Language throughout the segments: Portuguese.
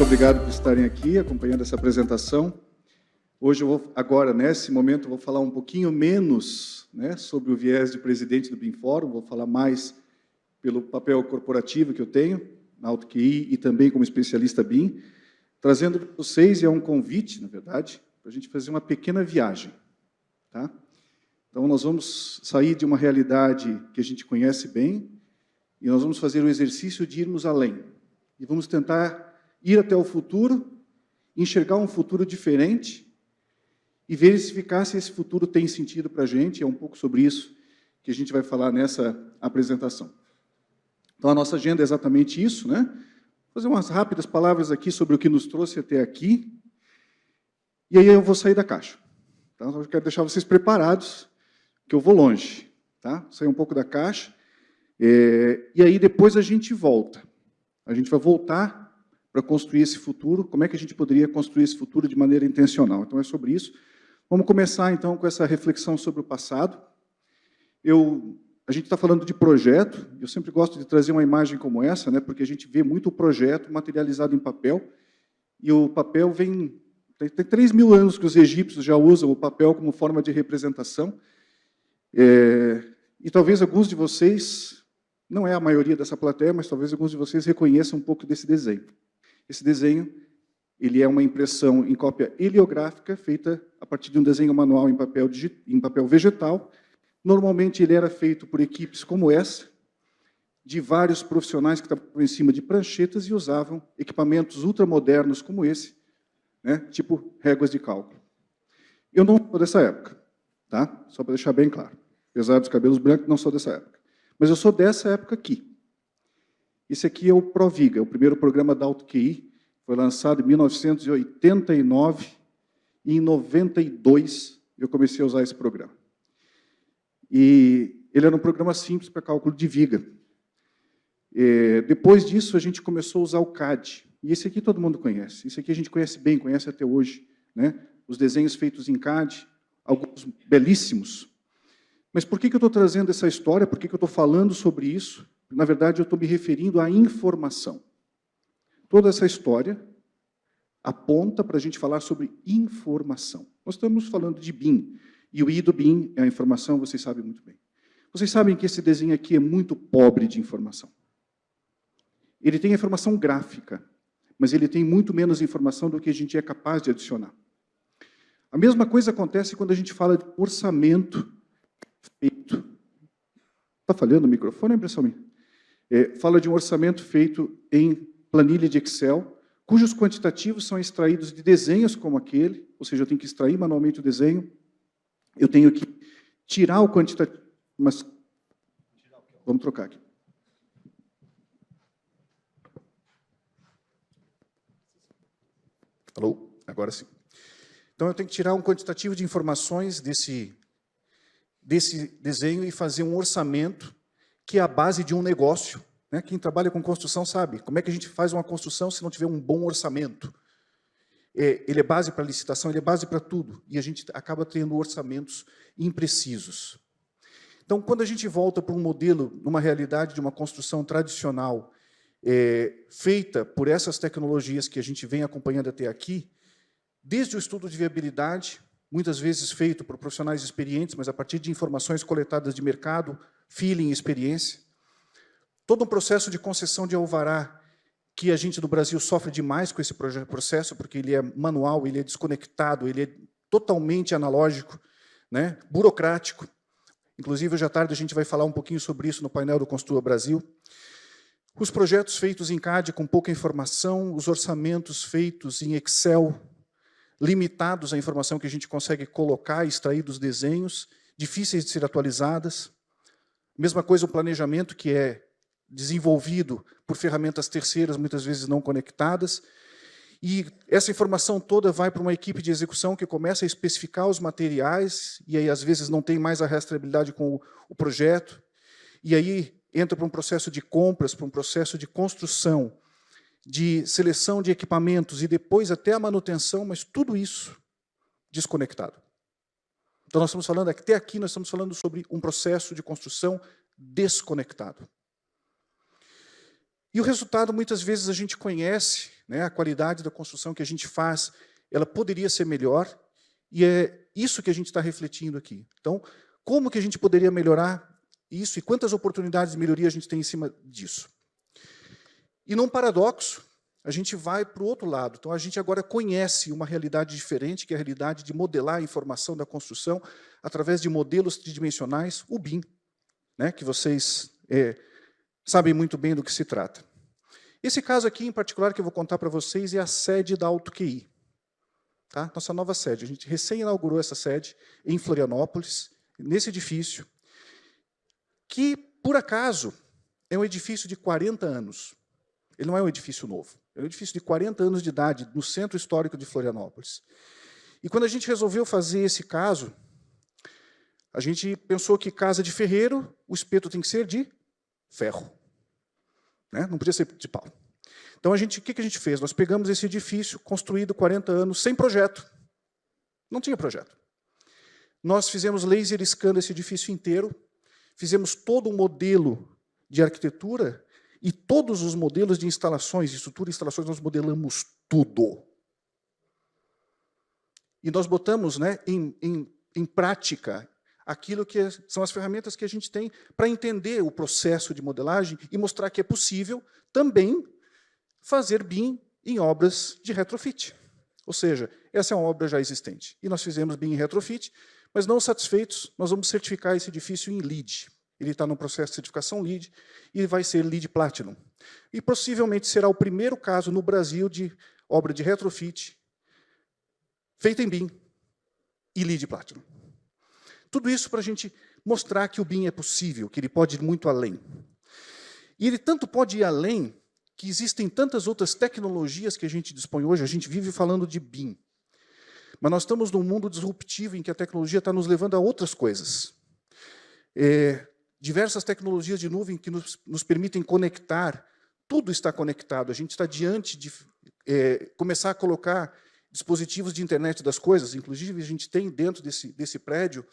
obrigado por estarem aqui acompanhando essa apresentação. Hoje, agora, nesse momento, eu vou falar um pouquinho menos, né, sobre o viés de presidente do BIM Fórum, vou falar mais pelo papel corporativo que eu tenho na AutoQI e também como especialista BIM, trazendo para vocês, e é um convite, na verdade, para a gente fazer uma pequena viagem. Tá? Então, nós vamos sair de uma realidade que a gente conhece bem e nós vamos fazer o exercício de irmos além. E vamos tentar ir até o futuro, enxergar um futuro diferente e verificar se esse futuro tem sentido para a gente. É um pouco sobre isso que a gente vai falar nessa apresentação. Então, a nossa agenda é exatamente isso, né? Vou fazer umas rápidas palavras aqui sobre o que nos trouxe até aqui, e aí eu vou sair da caixa. Tá? Eu quero deixar vocês preparados, que eu vou longe. Tá? Sair um pouco da caixa, e aí depois a gente volta. A gente vai voltar para construir esse futuro. Como é que a gente poderia construir esse futuro de maneira intencional? Então, é sobre isso. Vamos começar, então, com essa reflexão sobre o passado. A gente está falando de projeto, eu sempre gosto de trazer uma imagem como essa, né, porque a gente vê muito o projeto materializado em papel, e o papel vem... Tem 3.000 anos que os egípcios já usam o papel como forma de representação, e talvez alguns de vocês, não é a maioria dessa plateia, mas talvez alguns de vocês reconheçam um pouco desse desenho. Esse desenho, ele é uma impressão em cópia heliográfica, feita a partir de um desenho manual em papel vegetal. Normalmente, ele era feito por equipes como essa, de vários profissionais que estavam em cima de pranchetas e usavam equipamentos ultramodernos como esse, né, tipo réguas de cálculo. Eu não sou dessa época, tá? Só para deixar bem claro. Apesar dos cabelos brancos, não sou dessa época. Mas eu sou dessa época aqui. Esse aqui é o Proviga, o primeiro programa da AutoQI, foi lançado em 1989, e em 92 eu comecei a usar esse programa. E ele era um programa simples para cálculo de viga. Depois disso, a gente começou a usar o CAD. E esse aqui todo mundo conhece. Esse aqui a gente conhece bem, conhece até hoje, né? Os desenhos feitos em CAD, alguns belíssimos. Mas por que eu estou trazendo essa história? Por que eu estou falando sobre isso? Na verdade, eu estou me referindo à informação. Toda essa história aponta para a gente falar sobre informação. Nós estamos falando de BIM. E o I do BIM é a informação, vocês sabem muito bem. Vocês sabem que esse desenho aqui é muito pobre de informação. Ele tem informação gráfica, mas ele tem muito menos informação do que a gente é capaz de adicionar. A mesma coisa acontece quando a gente fala de orçamento feito. Está falhando o microfone, é impressão minha? Fala de um orçamento feito em planilha de Excel, cujos quantitativos são extraídos de desenhos como aquele, ou seja, eu tenho que extrair manualmente o desenho, eu tenho que tirar o quantitativo, mas... Vamos trocar aqui. Alô? Agora sim. Então, eu tenho que tirar um quantitativo de informações desse desenho e fazer um orçamento que é a base de um negócio. Né? Quem trabalha com construção sabe como é que a gente faz uma construção se não tiver um bom orçamento. Ele é base para licitação, ele é base para tudo, e a gente acaba tendo orçamentos imprecisos. Então, quando a gente volta para um modelo, numa realidade de uma construção tradicional, feita por essas tecnologias que a gente vem acompanhando até aqui, desde o estudo de viabilidade, muitas vezes feito por profissionais experientes, mas a partir de informações coletadas de mercado, feeling e experiência, todo um processo de concessão de alvará, que a gente do Brasil sofre demais com esse processo, porque ele é manual, ele é desconectado, ele é totalmente analógico, né, burocrático. Inclusive, hoje à tarde a gente vai falar um pouquinho sobre isso no painel do Construa Brasil. Os projetos feitos em CAD com pouca informação, os orçamentos feitos em Excel, limitados à informação que a gente consegue colocar e extrair dos desenhos, difíceis de ser atualizadas. Mesma coisa o planejamento, que é desenvolvido por ferramentas terceiras, muitas vezes não conectadas, e essa informação toda vai para uma equipe de execução que começa a especificar os materiais, e aí às vezes não tem mais a rastreabilidade com o projeto, e aí entra para um processo de compras, para um processo de construção, de seleção de equipamentos, e depois até a manutenção, mas tudo isso desconectado. Então nós estamos falando, até aqui nós estamos falando sobre um processo de construção desconectado. E o resultado, muitas vezes, a gente conhece, né? A qualidade da construção que a gente faz, ela poderia ser melhor, e é isso que a gente está refletindo aqui. Então, como que a gente poderia melhorar isso e quantas oportunidades de melhoria a gente tem em cima disso? E num paradoxo, a gente vai para o outro lado. Então, a gente agora conhece uma realidade diferente, que é a realidade de modelar a informação da construção através de modelos tridimensionais, o BIM, né, que vocês sabem muito bem do que se trata. Esse caso aqui, em particular, que eu vou contar para vocês, é a sede da AutoQI. Tá? Nossa nova sede. A gente recém-inaugurou essa sede em Florianópolis, nesse edifício, que, por acaso, é um edifício de 40 anos. Ele não é um edifício novo. É um edifício de 40 anos de idade, no centro histórico de Florianópolis. E quando a gente resolveu fazer esse caso, a gente pensou que casa de ferreiro, o espeto tem que ser de ferro. Né? Não podia ser de pau. Então, o que a gente fez? Nós pegamos esse edifício, construído 40 anos, sem projeto. Não tinha projeto. Nós fizemos laser scan esse edifício inteiro, fizemos todo um modelo de arquitetura e todos os modelos de instalações, de estrutura e instalações, nós modelamos tudo. E nós botamos, né, em prática aquilo que são as ferramentas que a gente tem para entender o processo de modelagem e mostrar que é possível também fazer BIM em obras de retrofit. Ou seja, essa é uma obra já existente. E nós fizemos BIM em retrofit, mas não satisfeitos, nós vamos certificar esse edifício em LEED. Ele está no processo de certificação LEED e vai ser LEED Platinum. E possivelmente será o primeiro caso no Brasil de obra de retrofit feita em BIM e LEED Platinum. Tudo isso para a gente mostrar que o BIM é possível, que ele pode ir muito além. E ele tanto pode ir além que existem tantas outras tecnologias que a gente dispõe hoje, a gente vive falando de BIM. Mas nós estamos num mundo disruptivo em que a tecnologia está nos levando a outras coisas. Diversas tecnologias de nuvem que nos permitem conectar, tudo está conectado. A gente está diante de começar a colocar dispositivos de internet das coisas. Inclusive, a gente tem dentro desse prédio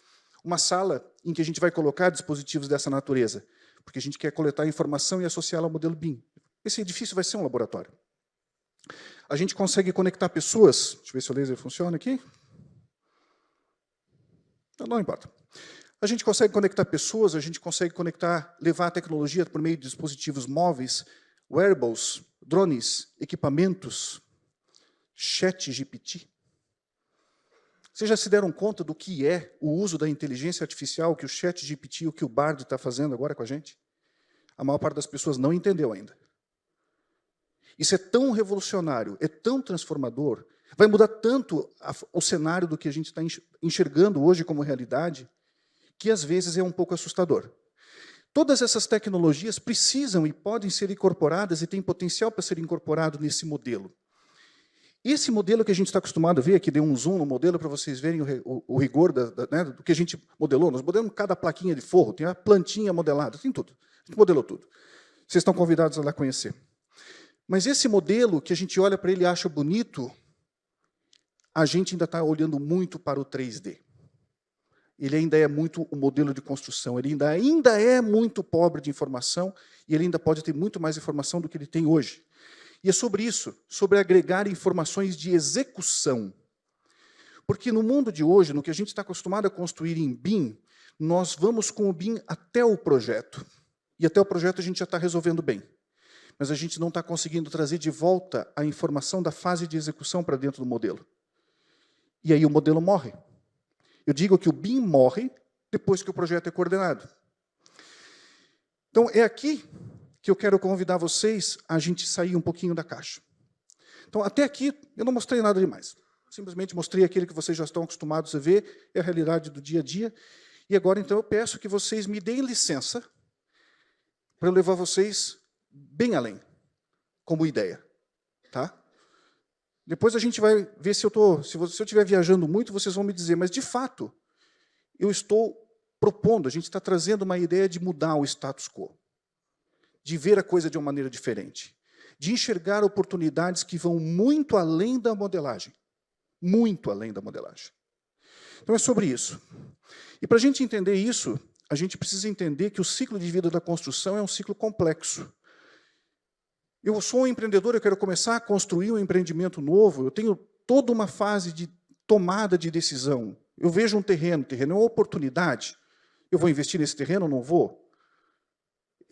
uma sala em que a gente vai colocar dispositivos dessa natureza, porque a gente quer coletar informação e associá-la ao modelo BIM. Esse edifício vai ser um laboratório. A gente consegue conectar pessoas. Deixa eu ver se o laser funciona aqui. Não importa. A gente consegue conectar pessoas, a gente consegue levar a tecnologia por meio de dispositivos móveis, wearables, drones, equipamentos, ChatGPT. Vocês já se deram conta do que é o uso da inteligência artificial que o ChatGPT, o que o Bard está fazendo agora com a gente? A maior parte das pessoas não entendeu ainda. Isso é tão revolucionário, é tão transformador, vai mudar tanto o cenário do que a gente está enxergando hoje como realidade, que às vezes é um pouco assustador. Todas essas tecnologias precisam e podem ser incorporadas e têm potencial para ser incorporado nesse modelo. Esse modelo que a gente está acostumado a ver, aqui dei um zoom no modelo para vocês verem o rigor né, do que a gente modelou. Nós modelamos cada plaquinha de forro, tem a plantinha modelada, tem tudo. A gente modelou tudo. Vocês estão convidados a lá conhecer. Mas esse modelo, que a gente olha para ele e acha bonito, a gente ainda está olhando muito para o 3D. Ele ainda é muito o modelo de construção, ele ainda é muito pobre de informação, e ele ainda pode ter muito mais informação do que ele tem hoje. E é sobre isso, sobre agregar informações de execução. Porque no mundo de hoje, no que a gente está acostumado a construir em BIM, nós vamos com o BIM até o projeto. E até o projeto a gente já está resolvendo bem. Mas a gente não está conseguindo trazer de volta a informação da fase de execução para dentro do modelo. E aí o modelo morre. Eu digo que o BIM morre depois que o projeto é coordenado. Então, é aqui que eu quero convidar vocês a gente sair um pouquinho da caixa. Então, até aqui, eu não mostrei nada demais. Simplesmente mostrei aquilo que vocês já estão acostumados a ver, é a realidade do dia a dia. E agora, então, eu peço que vocês me deem licença para eu levar vocês bem além, como ideia. Tá? Depois a gente vai ver se eu estiver viajando muito, vocês vão me dizer, mas, de fato, eu estou propondo, a gente está trazendo uma ideia de mudar o status quo, de ver a coisa de uma maneira diferente, de enxergar oportunidades que vão muito além da modelagem. Muito além da modelagem. Então, é sobre isso. E, para a gente entender isso, a gente precisa entender que o ciclo de vida da construção é um ciclo complexo. Eu sou um empreendedor, eu quero começar a construir um empreendimento novo, eu tenho toda uma fase de tomada de decisão. Eu vejo um terreno é uma oportunidade. Eu vou investir nesse terreno ou não vou?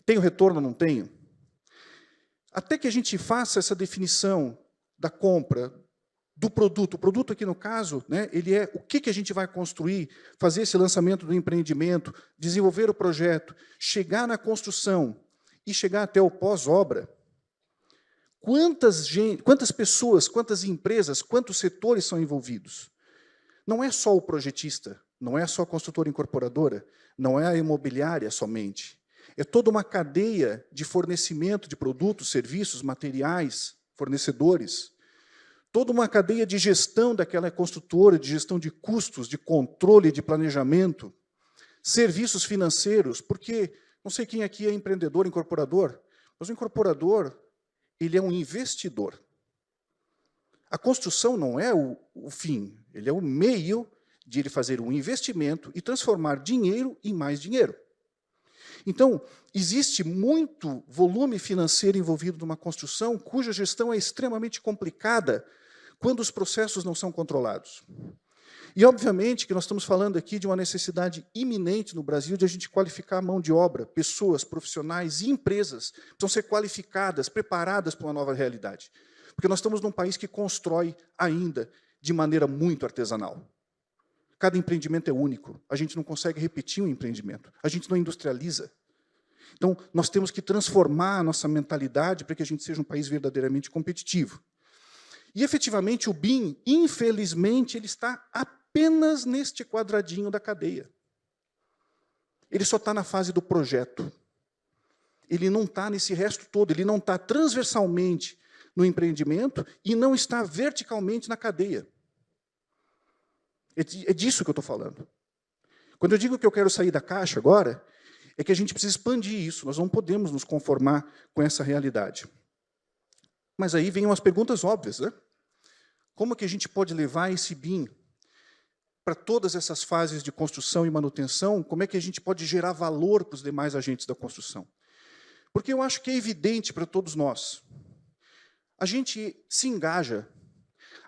Tenho retorno ou não tenho? Até que a gente faça essa definição da compra, do produto. O produto aqui, no caso, né, ele é o que a gente vai construir, fazer esse lançamento do empreendimento, desenvolver o projeto, chegar na construção e chegar até o pós-obra. Quantas pessoas, quantas empresas, quantos setores são envolvidos? Não é só o projetista, não é só a construtora incorporadora, não é a imobiliária somente. É toda uma cadeia de fornecimento de produtos, serviços, materiais, fornecedores. Toda uma cadeia de gestão daquela construtora, de gestão de custos, de controle, de planejamento. Serviços financeiros, porque não sei quem aqui é empreendedor, incorporador, mas o incorporador, ele é um investidor. A construção não é o fim, ele é o meio de ele fazer um investimento e transformar dinheiro em mais dinheiro. Então, existe muito volume financeiro envolvido numa construção cuja gestão é extremamente complicada quando os processos não são controlados. E, obviamente, que nós estamos falando aqui de uma necessidade iminente no Brasil de a gente qualificar a mão de obra, pessoas, profissionais e empresas precisam ser qualificadas, preparadas para uma nova realidade. Porque nós estamos num país que constrói ainda de maneira muito artesanal. Cada empreendimento é único, a gente não consegue repetir um empreendimento, a gente não industrializa. Então, nós temos que transformar a nossa mentalidade para que a gente seja um país verdadeiramente competitivo. E, efetivamente, o BIM, infelizmente, ele está apenas neste quadradinho da cadeia. Ele só está na fase do projeto. Ele não está nesse resto todo, ele não está transversalmente no empreendimento e não está verticalmente na cadeia. É disso que eu estou falando. Quando eu digo que eu quero sair da caixa agora, é que a gente precisa expandir isso, nós não podemos nos conformar com essa realidade. Mas aí vem umas perguntas óbvias, né? Como que a gente pode levar esse BIM para todas essas fases de construção e manutenção? Como é que a gente pode gerar valor para os demais agentes da construção? Porque eu acho que é evidente para todos nós. A gente se engaja,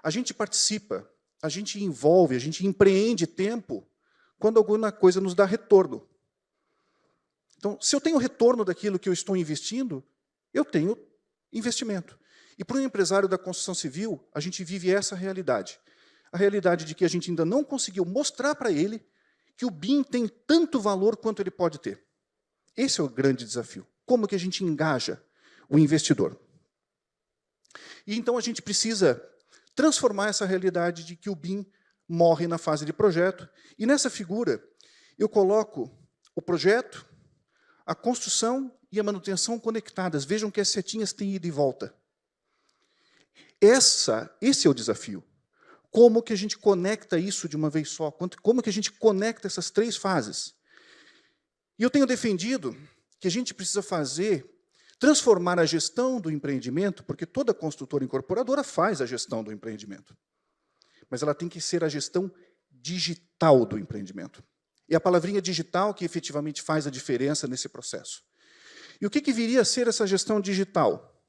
a gente participa, a gente envolve, a gente empreende tempo quando alguma coisa nos dá retorno. Então, se eu tenho retorno daquilo que eu estou investindo, eu tenho investimento. E para um empresário da construção civil, a gente vive essa realidade. A realidade de que a gente ainda não conseguiu mostrar para ele que o BIM tem tanto valor quanto ele pode ter. Esse é o grande desafio. Como que a gente engaja o investidor? E então a gente precisa transformar essa realidade de que o BIM morre na fase de projeto. E nessa figura, eu coloco o projeto, a construção e a manutenção conectadas. Vejam que as setinhas têm ida e volta. Esse é o desafio. Como que a gente conecta isso de uma vez só? Como que a gente conecta essas três fases? E eu tenho defendido que a gente precisa transformar a gestão do empreendimento, porque toda construtora incorporadora faz a gestão do empreendimento. Mas ela tem que ser a gestão digital do empreendimento. É a palavrinha digital que efetivamente faz a diferença nesse processo. E o que viria a ser essa gestão digital?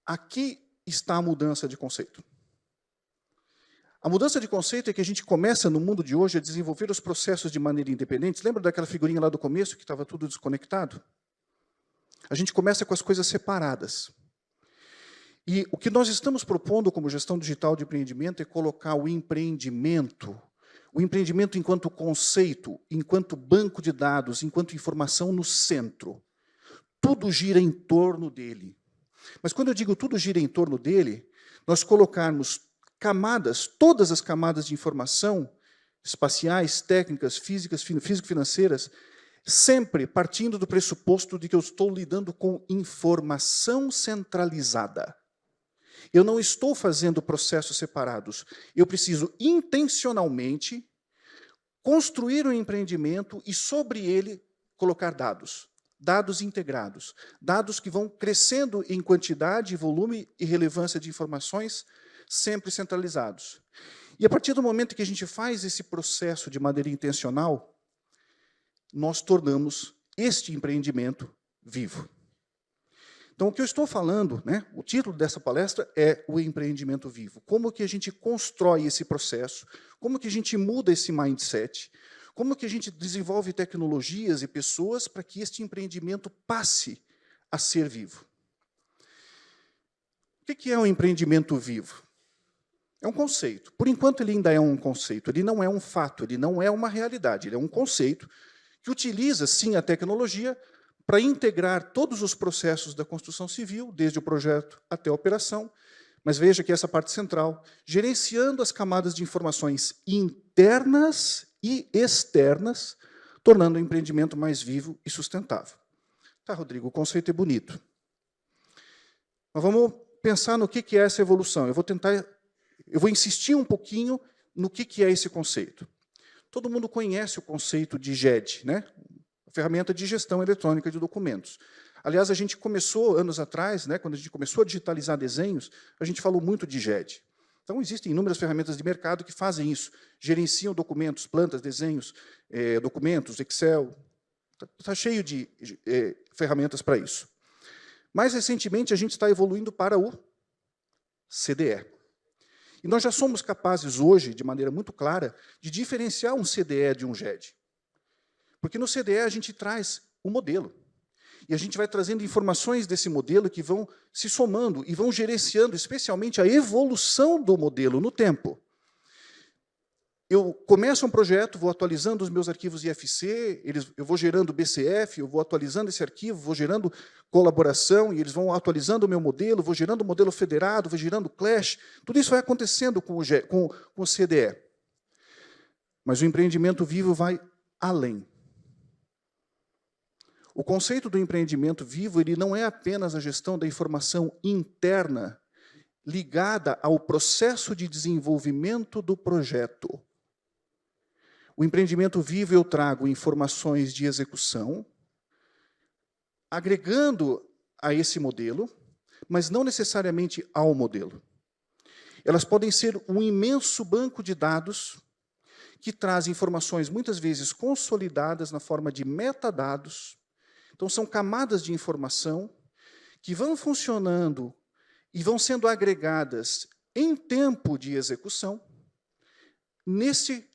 Aqui está a mudança de conceito. A mudança de conceito é que a gente começa, no mundo de hoje, a desenvolver os processos de maneira independente. Lembra daquela figurinha lá do começo, que estava tudo desconectado? A gente começa com as coisas separadas. E o que nós estamos propondo como gestão digital de empreendimento é colocar o empreendimento enquanto conceito, enquanto banco de dados, enquanto informação no centro. Tudo gira em torno dele. Mas quando eu digo tudo gira em torno dele, nós colocarmos camadas, todas as camadas de informação, espaciais, técnicas, físicas, físico-financeiras, sempre partindo do pressuposto de que eu estou lidando com informação centralizada. Eu não estou fazendo processos separados. Eu preciso intencionalmente construir um empreendimento e sobre ele colocar dados. Dados integrados. Dados que vão crescendo em quantidade, volume e relevância de informações, sempre centralizados. E a partir do momento que a gente faz esse processo de maneira intencional, nós tornamos este empreendimento vivo. Então, o que eu estou falando, né, o título dessa palestra é o empreendimento vivo. Como que a gente constrói esse processo, como que a gente muda esse mindset, como que a gente desenvolve tecnologias e pessoas para que este empreendimento passe a ser vivo. O que é um empreendimento vivo? É um conceito. Por enquanto, ele ainda é um conceito, ele não é um fato, ele não é uma realidade, ele é um conceito que utiliza, sim, a tecnologia para integrar todos os processos da construção civil, desde o projeto até a operação, mas veja que essa parte central, gerenciando as camadas de informações internas e externas, tornando o empreendimento mais vivo e sustentável. Tá, Rodrigo, o conceito é bonito. Mas vamos pensar no que é essa evolução. Eu vou insistir um pouquinho no que é esse conceito. Todo mundo conhece o conceito de GED, né? Ferramenta de gestão eletrônica de documentos. Aliás, a gente começou, anos atrás, né, quando a gente começou a digitalizar desenhos, a gente falou muito de GED. Então, existem inúmeras ferramentas de mercado que fazem isso, gerenciam documentos, plantas, desenhos, documentos, Excel. Está cheio de ferramentas para isso. Mais recentemente, a gente está evoluindo para o CDE. E nós já somos capazes hoje, de maneira muito clara, de diferenciar um CDE de um GED. Porque no CDE a gente traz o modelo. E a gente vai trazendo informações desse modelo que vão se somando e vão gerenciando, especialmente, a evolução do modelo no tempo. Eu começo um projeto, vou atualizando os meus arquivos IFC, eu vou gerando BCF, eu vou atualizando esse arquivo, vou gerando colaboração, e eles vão atualizando o meu modelo, vou gerando o modelo federado, vou gerando Clash. Tudo isso vai acontecendo com o CDE. Mas o empreendimento vivo vai além. O conceito do empreendimento vivo ele não é apenas a gestão da informação interna ligada ao processo de desenvolvimento do projeto. O empreendimento vivo eu trago informações de execução, agregando a esse modelo, mas não necessariamente ao modelo. Elas podem ser um imenso banco de dados que traz informações, muitas vezes, consolidadas na forma de metadados. Então, são camadas de informação que vão funcionando e vão sendo agregadas em tempo de execução nesse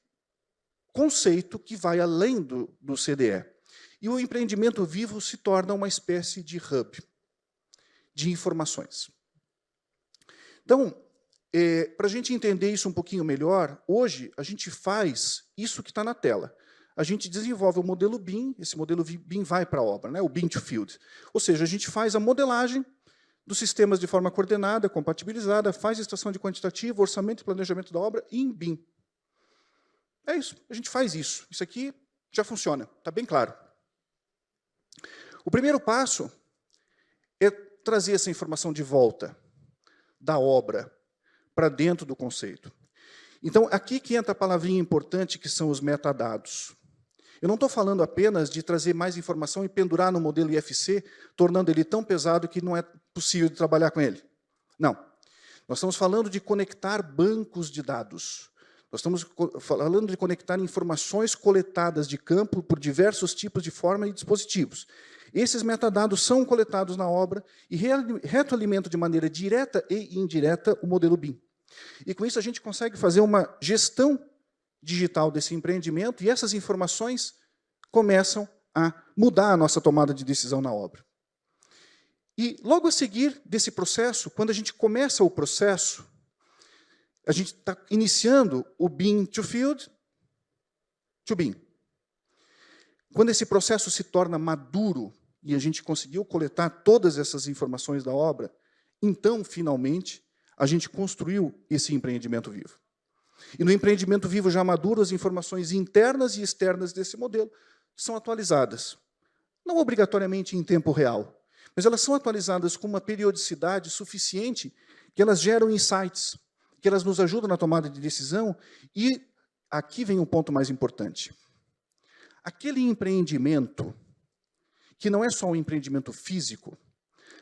conceito que vai além do CDE. E o empreendimento vivo se torna uma espécie de hub de informações. Então, para a gente entender isso um pouquinho melhor, hoje a gente faz isso que está na tela. A gente desenvolve o modelo BIM, esse modelo BIM vai para a obra, né, o BIM to Field. Ou seja, a gente faz a modelagem dos sistemas de forma coordenada, compatibilizada, faz a estação de quantitativo, orçamento e planejamento da obra em BIM. É isso, a gente faz isso. Isso aqui já funciona, está bem claro. O primeiro passo é trazer essa informação de volta da obra para dentro do conceito. Então, aqui que entra a palavrinha importante, que são os metadados. Eu não estou falando apenas de trazer mais informação e pendurar no modelo IFC, tornando ele tão pesado que não é possível de trabalhar com ele. Não. Nós estamos falando de conectar bancos de dados. Nós estamos falando de conectar informações coletadas de campo por diversos tipos de forma e dispositivos. Esses metadados são coletados na obra e retroalimentam de maneira direta e indireta o modelo BIM. E com isso a gente consegue fazer uma gestão digital desse empreendimento e essas informações começam a mudar a nossa tomada de decisão na obra. E logo a seguir desse processo, quando a gente começa o processo, a gente está iniciando o BIM to Field to BIM. Quando esse processo se torna maduro e a gente conseguiu coletar todas essas informações da obra, então, finalmente, a gente construiu esse empreendimento vivo. E no empreendimento vivo já maduro, as informações internas e externas desse modelo são atualizadas. Não obrigatoriamente em tempo real, mas elas são atualizadas com uma periodicidade suficiente que elas geram insights, que elas nos ajudam na tomada de decisão. E aqui vem um ponto mais importante. Aquele empreendimento, que não é só um empreendimento físico,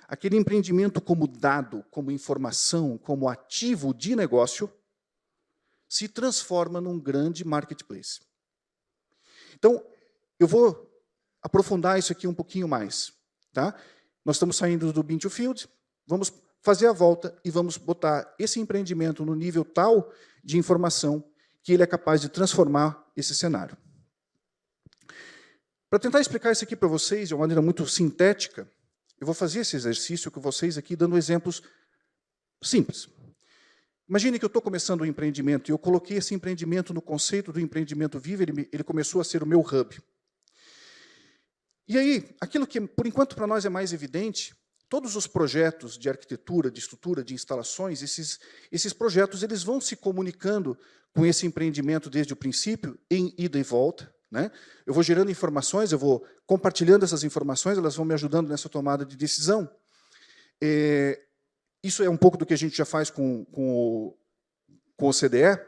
aquele empreendimento como dado, como informação, como ativo de negócio, se transforma num grande marketplace. Então, eu vou aprofundar isso aqui um pouquinho mais. Tá? Nós estamos saindo do Bean to Field, vamos fazer a volta e vamos botar esse empreendimento no nível tal de informação que ele é capaz de transformar esse cenário. Para tentar explicar isso aqui para vocês de uma maneira muito sintética, eu vou fazer esse exercício com vocês aqui, dando exemplos simples. Imagine que eu estou começando um empreendimento e eu coloquei esse empreendimento no conceito do empreendimento vivo, ele começou a ser o meu hub. E aí, aquilo que, por enquanto, para nós é mais evidente, todos os projetos de arquitetura, de estrutura, de instalações, esses projetos eles vão se comunicando com esse empreendimento desde o princípio, em ida e volta. Né? Eu vou gerando informações, eu vou compartilhando essas informações, elas vão me ajudando nessa tomada de decisão. Isso é um pouco do que a gente já faz com o CDE,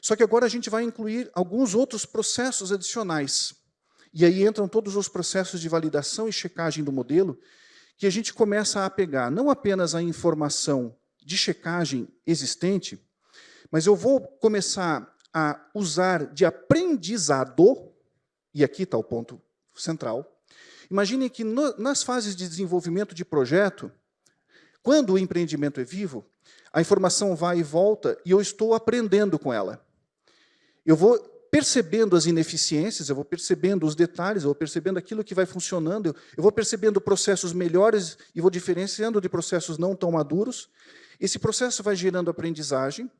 só que agora a gente vai incluir alguns outros processos adicionais. E aí entram todos os processos de validação e checagem do modelo, que a gente começa a pegar não apenas a informação de checagem existente, mas eu vou começar a usar de aprendizado, e aqui está o ponto central. Imaginem que nas fases de desenvolvimento de projeto, quando o empreendimento é vivo, a informação vai e volta e eu estou aprendendo com ela. Eu vou percebendo as ineficiências, eu vou percebendo os detalhes, eu vou percebendo aquilo que vai funcionando, eu vou percebendo processos melhores e vou diferenciando de processos não tão maduros. Esse processo vai gerando aprendizagem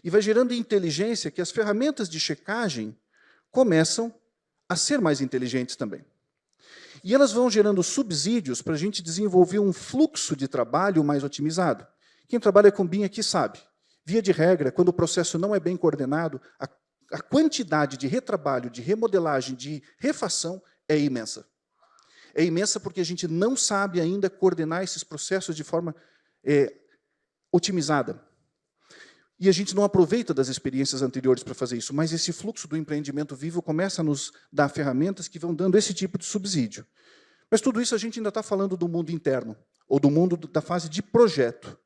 e vai gerando inteligência, que as ferramentas de checagem começam a ser mais inteligentes também. E elas vão gerando subsídios para a gente desenvolver um fluxo de trabalho mais otimizado. Quem trabalha com BIM aqui sabe. Via de regra, quando o processo não é bem coordenado, a quantidade de retrabalho, de remodelagem, de refação é imensa. É imensa porque a gente não sabe ainda coordenar esses processos de forma otimizada. E a gente não aproveita das experiências anteriores para fazer isso, mas esse fluxo do empreendimento vivo começa a nos dar ferramentas que vão dando esse tipo de subsídio. Mas tudo isso a gente ainda está falando do mundo interno, ou do mundo da fase de projeto.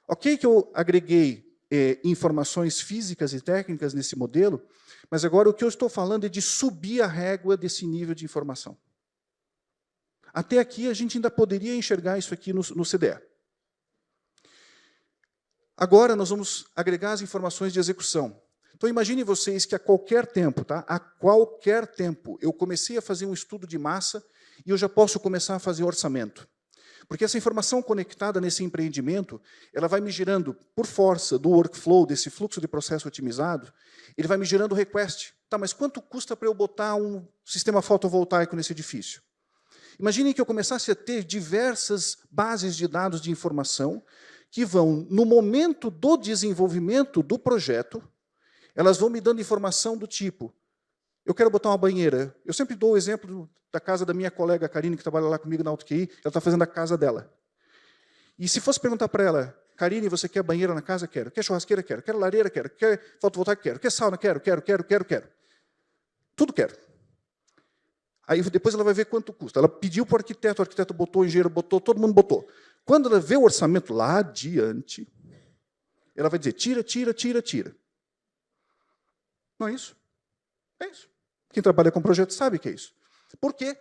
Ok que eu agreguei informações físicas e técnicas nesse modelo, mas agora o que eu estou falando é de subir a régua desse nível de informação. Até aqui a gente ainda poderia enxergar isso aqui no CDE. Agora nós vamos agregar as informações de execução. Então imagine vocês que a qualquer tempo, tá? A qualquer tempo, eu comecei a fazer um estudo de massa e eu já posso começar a fazer orçamento. Porque essa informação conectada nesse empreendimento, ela vai me gerando, por força do workflow, desse fluxo de processo otimizado, ele vai me gerando request. Tá, mas quanto custa para eu botar um sistema fotovoltaico nesse edifício? Imaginem que eu começasse a ter diversas bases de dados de informação que vão, no momento do desenvolvimento do projeto, elas vão me dando informação do tipo, eu quero botar uma banheira. Eu sempre dou o exemplo da casa da minha colega Karine, que trabalha lá comigo na AutoQI, ela está fazendo a casa dela. E se fosse perguntar para ela, Karine, você quer banheira na casa? Quero. Quer churrasqueira? Quero. Quer lareira? Quero. Quer fotovoltaico? Quero. Quer sauna? Quero. Tudo quero. Aí depois ela vai ver quanto custa. Ela pediu para o arquiteto botou, o engenheiro botou, todo mundo botou. Quando ela vê o orçamento lá adiante, ela vai dizer, tira. Não é isso? É isso. Quem trabalha com projeto sabe que é isso. Por quê?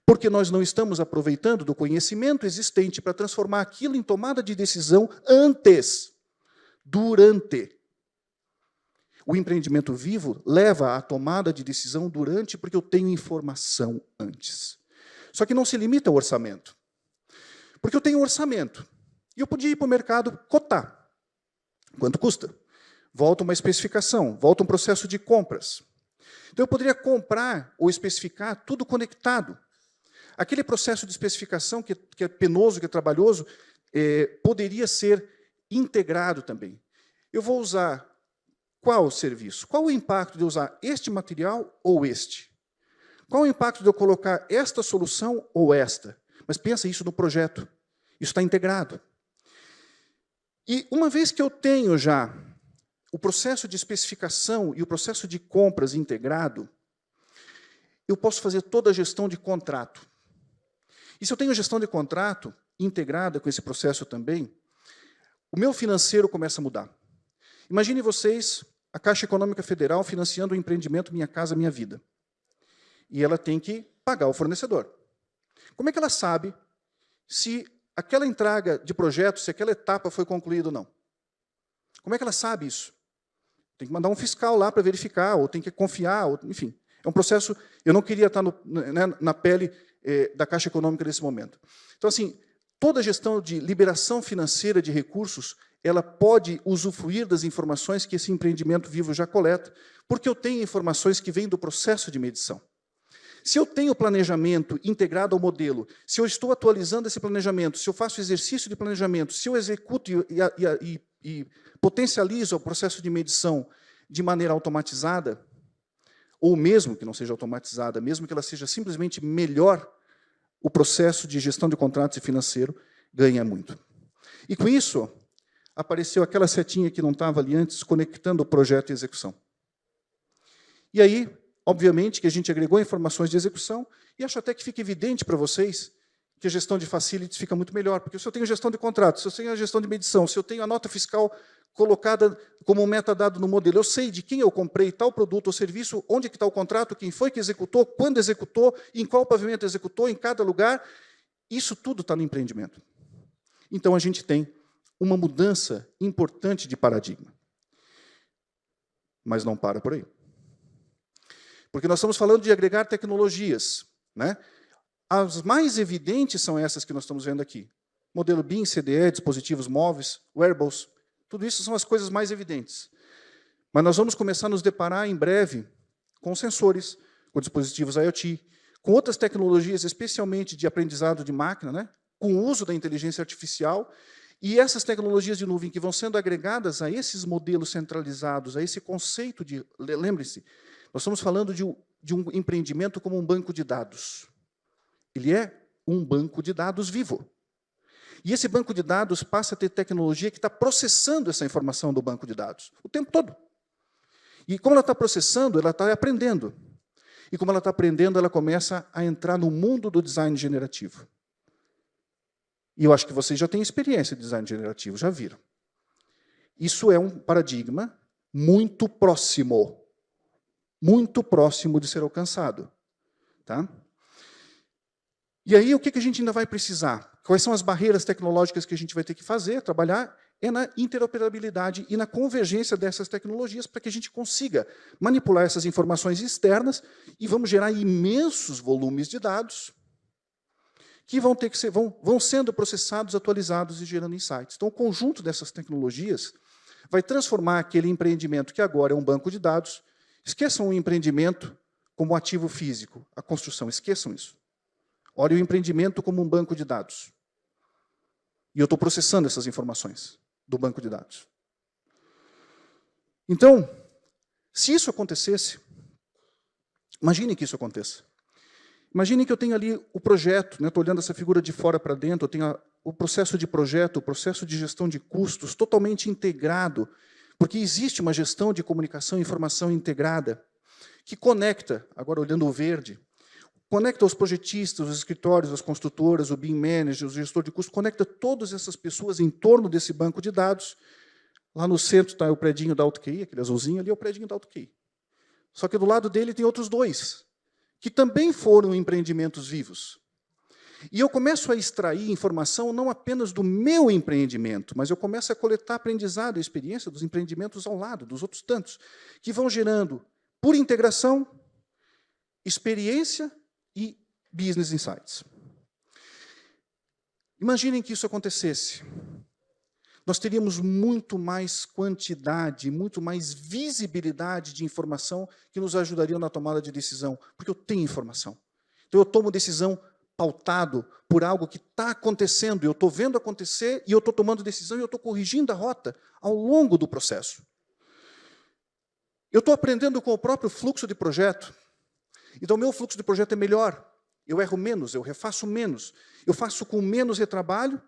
Porque nós não estamos aproveitando do conhecimento existente para transformar aquilo em tomada de decisão antes, durante. O empreendimento vivo leva à tomada de decisão durante, porque eu tenho informação antes. Só que não se limita ao orçamento. Porque eu tenho um orçamento. E eu podia ir para o mercado cotar. Quanto custa? Volta uma especificação, volta um processo de compras. Então, eu poderia comprar ou especificar tudo conectado. Aquele processo de especificação que é penoso, que é trabalhoso, poderia ser integrado também. Eu vou usar qual serviço? Qual o impacto de usar este material ou este? Qual o impacto de eu colocar esta solução ou esta? Mas pensa isso no projeto. Isso está integrado. E uma vez que eu tenho já o processo de especificação e o processo de compras integrado, eu posso fazer toda a gestão de contrato. E se eu tenho gestão de contrato integrada com esse processo também, o meu financeiro começa a mudar. Imagine vocês, a Caixa Econômica Federal financiando o empreendimento Minha Casa Minha Vida. E ela tem que pagar o fornecedor. Como é que ela sabe se aquela entrega de projeto, se aquela etapa foi concluída ou não? Como é que ela sabe isso? Tem que mandar um fiscal lá para verificar, ou tem que confiar, ou, enfim. É um processo... Eu não queria estar na pele da Caixa Econômica nesse momento. Então, assim, toda a gestão de liberação financeira de recursos, ela pode usufruir das informações que esse empreendimento vivo já coleta, porque eu tenho informações que vêm do processo de medição. Se eu tenho planejamento integrado ao modelo, se eu estou atualizando esse planejamento, se eu faço exercício de planejamento, se eu executo e potencializo o processo de medição de maneira automatizada, ou mesmo que não seja automatizada, mesmo que ela seja simplesmente melhor, o processo de gestão de contratos e financeiro ganha muito. E com isso, apareceu aquela setinha que não estava ali antes, conectando o projeto e execução. E aí, obviamente, que a gente agregou informações de execução, e acho até que fica evidente para vocês que a gestão de facilities fica muito melhor, porque se eu tenho gestão de contratos, se eu tenho a gestão de medição, se eu tenho a nota fiscal colocada como um metadado no modelo, eu sei de quem eu comprei tal produto ou serviço, onde que está o contrato, quem foi que executou, quando executou, em qual pavimento executou, em cada lugar, isso tudo está no empreendimento. Então, a gente tem uma mudança importante de paradigma. Mas não para por aí. Porque nós estamos falando de agregar tecnologias, né? As mais evidentes são essas que nós estamos vendo aqui. Modelo BIM, CDE, dispositivos móveis, wearables, tudo isso são as coisas mais evidentes. Mas nós vamos começar a nos deparar em breve com sensores, com dispositivos IoT, com outras tecnologias, especialmente de aprendizado de máquina, né? Com o uso da inteligência artificial, e essas tecnologias de nuvem que vão sendo agregadas a esses modelos centralizados, a esse conceito de... Lembre-se, nós estamos falando de um empreendimento como um banco de dados. Ele é um banco de dados vivo. E esse banco de dados passa a ter tecnologia que está processando essa informação do banco de dados o tempo todo. E como ela está processando, ela está aprendendo. E como ela está aprendendo, ela começa a entrar no mundo do design generativo. E eu acho que vocês já têm experiência de design generativo, já viram. Isso é um paradigma muito próximo de ser alcançado. Tá? E aí, o que a gente ainda vai precisar? Quais são as barreiras tecnológicas que a gente vai ter que fazer, trabalhar? É na interoperabilidade e na convergência dessas tecnologias para que a gente consiga manipular essas informações externas e vamos gerar imensos volumes de dados que vão sendo processados, atualizados e gerando insights. Então, o conjunto dessas tecnologias vai transformar aquele empreendimento que agora é um banco de dados. Esqueçam o empreendimento como ativo físico, a construção, esqueçam isso. Olhem o empreendimento como um banco de dados. E eu estou processando essas informações do banco de dados. Então, se isso acontecesse, imagine que isso aconteça. Imagine que eu tenho ali o projeto, estou olhando essa figura de fora para dentro, eu tenho o processo de projeto, o processo de gestão de custos totalmente integrado, porque existe uma gestão de comunicação e informação integrada que conecta, agora olhando o verde, conecta os projetistas, os escritórios, as construtoras, o BIM manager, o gestor de custos, conecta todas essas pessoas em torno desse banco de dados. Lá no centro está o predinho da AutoQI, aquele azulzinho ali é o predinho da AutoQI. Só que do lado dele tem outros dois, que também foram empreendimentos vivos. E eu começo a extrair informação não apenas do meu empreendimento, mas eu começo a coletar aprendizado e experiência dos empreendimentos ao lado, dos outros tantos, que vão gerando, por integração, experiência e business insights. Imaginem que isso acontecesse. Nós teríamos muito mais quantidade, muito mais visibilidade de informação que nos ajudaria na tomada de decisão, porque eu tenho informação. Então, eu tomo decisão pautado por algo que está acontecendo, eu estou vendo acontecer, e eu estou tomando decisão, e eu estou corrigindo a rota ao longo do processo. Eu estou aprendendo com o próprio fluxo de projeto. Então, o meu fluxo de projeto é melhor. Eu erro menos, eu refaço menos. Eu faço com menos retrabalho.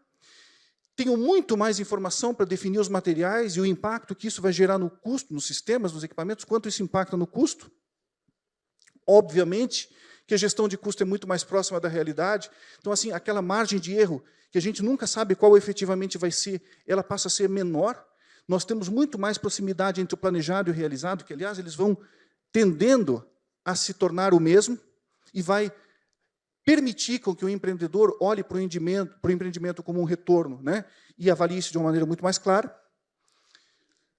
Tenho muito mais informação para definir os materiais e o impacto que isso vai gerar no custo, nos sistemas, nos equipamentos, quanto isso impacta no custo. Obviamente que a gestão de custo é muito mais próxima da realidade. Então, assim, aquela margem de erro, que a gente nunca sabe qual efetivamente vai ser, ela passa a ser menor. Nós temos muito mais proximidade entre o planejado e o realizado, que, aliás, eles vão tendendo a se tornar o mesmo, e vai permitir com que o empreendedor olhe para o empreendimento como um retorno, né, e avalie isso de uma maneira muito mais clara.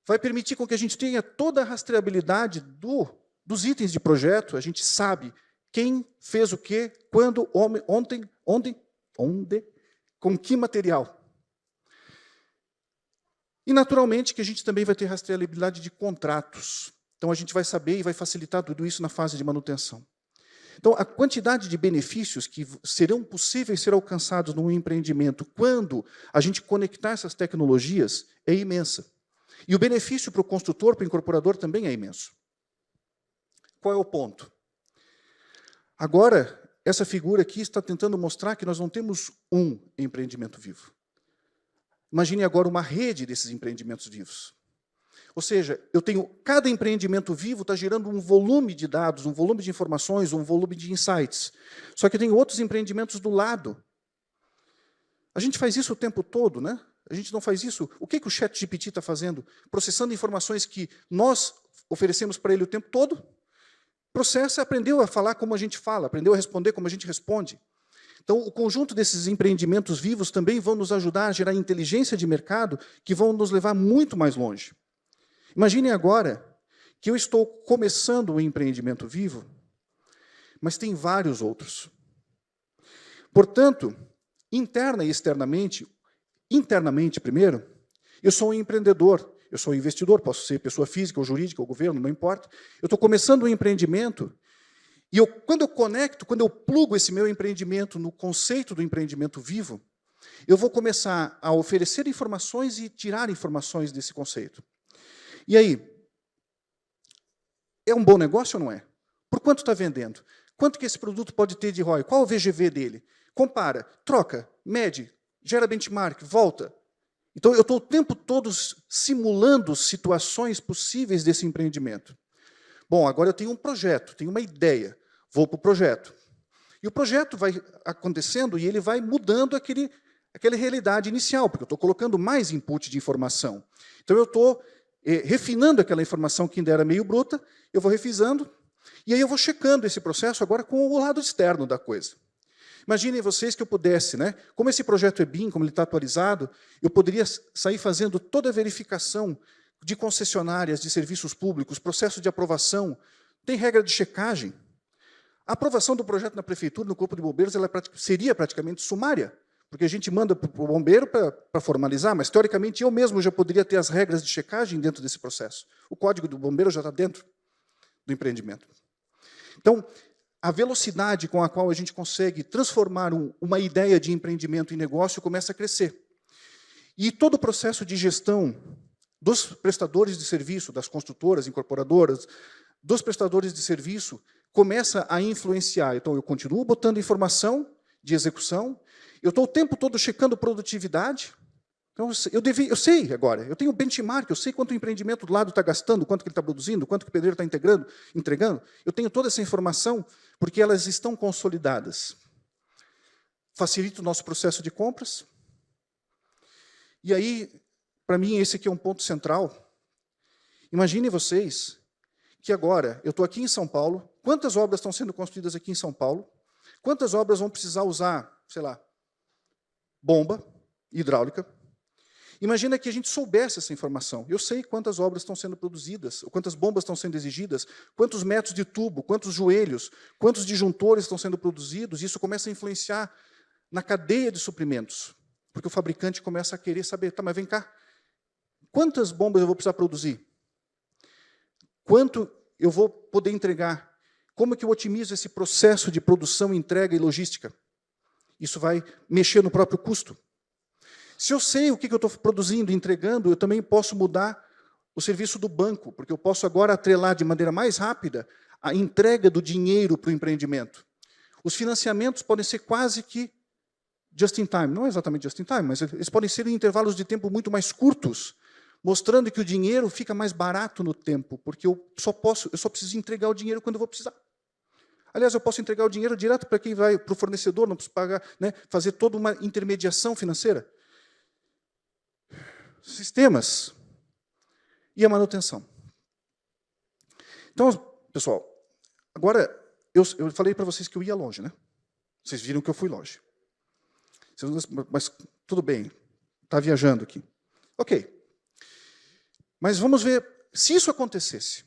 Vai permitir com que a gente tenha toda a rastreabilidade dos itens de projeto, a gente sabe quem fez o quê, quando, onde, com que material. E, naturalmente, que a gente também vai ter rastreabilidade de contratos. Então, a gente vai saber e vai facilitar tudo isso na fase de manutenção. Então, a quantidade de benefícios que serão possíveis ser alcançados num empreendimento quando a gente conectar essas tecnologias é imensa. E o benefício para o construtor, para o incorporador, também é imenso. Qual é o ponto? Agora, essa figura aqui está tentando mostrar que nós não temos um empreendimento vivo. Imagine agora uma rede desses empreendimentos vivos. Ou seja, cada empreendimento vivo está gerando um volume de dados, um volume de informações, um volume de insights. Só que tem outros empreendimentos do lado. A gente faz isso o tempo todo, né? A gente não faz isso. O que o ChatGPT está fazendo? Processando informações que nós oferecemos para ele o tempo todo. Processa, aprendeu a falar como a gente fala, aprendeu a responder como a gente responde. Então, o conjunto desses empreendimentos vivos também vão nos ajudar a gerar inteligência de mercado que vão nos levar muito mais longe. Imaginem agora que eu estou começando um empreendimento vivo, mas tem vários outros. Portanto, interna e externamente, internamente primeiro, eu sou um empreendedor, eu sou um investidor, posso ser pessoa física ou jurídica ou governo, não importa. Eu estou começando um empreendimento e quando eu plugo esse meu empreendimento no conceito do empreendimento vivo, eu vou começar a oferecer informações e tirar informações desse conceito. E aí, é um bom negócio ou não é? Por quanto está vendendo? Quanto que esse produto pode ter de ROI? Qual o VGV dele? Compara, troca, mede, gera benchmark, volta. Então, eu estou o tempo todo simulando situações possíveis desse empreendimento. Bom, agora eu tenho um projeto, tenho uma ideia, vou para o projeto. E o projeto vai acontecendo e ele vai mudando aquela realidade inicial, porque eu estou colocando mais input de informação. Então, eu estou refinando aquela informação que ainda era meio bruta, eu vou refinando, e aí eu vou checando esse processo agora com o lado externo da coisa. Imaginem vocês que eu pudesse, né? Como esse projeto é BIM, como ele está atualizado, eu poderia sair fazendo toda a verificação de concessionárias, de serviços públicos, processo de aprovação, tem regra de checagem. A aprovação do projeto na prefeitura, no Corpo de Bombeiros, ela seria praticamente sumária, porque a gente manda para o bombeiro para formalizar, mas, teoricamente, eu mesmo já poderia ter as regras de checagem dentro desse processo. O código do bombeiro já está dentro do empreendimento. Então, a velocidade com a qual a gente consegue transformar uma ideia de empreendimento em negócio começa a crescer. E todo o processo de gestão dos prestadores de serviço, das construtoras, incorporadoras, dos prestadores de serviço, começa a influenciar. Então, eu continuo botando informação de execução, eu estou o tempo todo checando produtividade. Então, eu sei agora, eu tenho benchmark, eu sei quanto o empreendimento do lado está gastando, quanto que ele está produzindo, quanto que o pedreiro está entregando. Eu tenho toda essa informação, porque elas estão consolidadas. Facilita o nosso processo de compras. E aí, para mim, esse aqui é um ponto central. Imaginem vocês que agora, eu estou aqui em São Paulo, quantas obras estão sendo construídas aqui em São Paulo? Quantas obras vão precisar usar, sei lá, bomba hidráulica? Imagina que a gente soubesse essa informação. Eu sei quantas obras estão sendo produzidas, quantas bombas estão sendo exigidas, quantos metros de tubo, quantos joelhos, quantos disjuntores estão sendo produzidos. Isso começa a influenciar na cadeia de suprimentos, porque o fabricante começa a querer saber, tá, mas vem cá, quantas bombas eu vou precisar produzir? Quanto eu vou poder entregar? Como que eu otimizo esse processo de produção, entrega e logística? Isso vai mexer no próprio custo. Se eu sei o que eu estou produzindo e entregando, eu também posso mudar o serviço do banco, porque eu posso agora atrelar de maneira mais rápida a entrega do dinheiro para o empreendimento. Os financiamentos podem ser quase que just in time. Não é exatamente just in time, mas eles podem ser em intervalos de tempo muito mais curtos, mostrando que o dinheiro fica mais barato no tempo, porque eu só preciso entregar o dinheiro quando eu vou precisar. Aliás, eu posso entregar o dinheiro direto para quem vai, para o fornecedor, não preciso pagar, né, fazer toda uma intermediação financeira. Sistemas e a manutenção. Então, pessoal, agora, eu falei para vocês que eu ia longe, né? Vocês viram que eu fui longe. Mas tudo bem, está viajando aqui. Ok. Mas vamos ver, se isso acontecesse,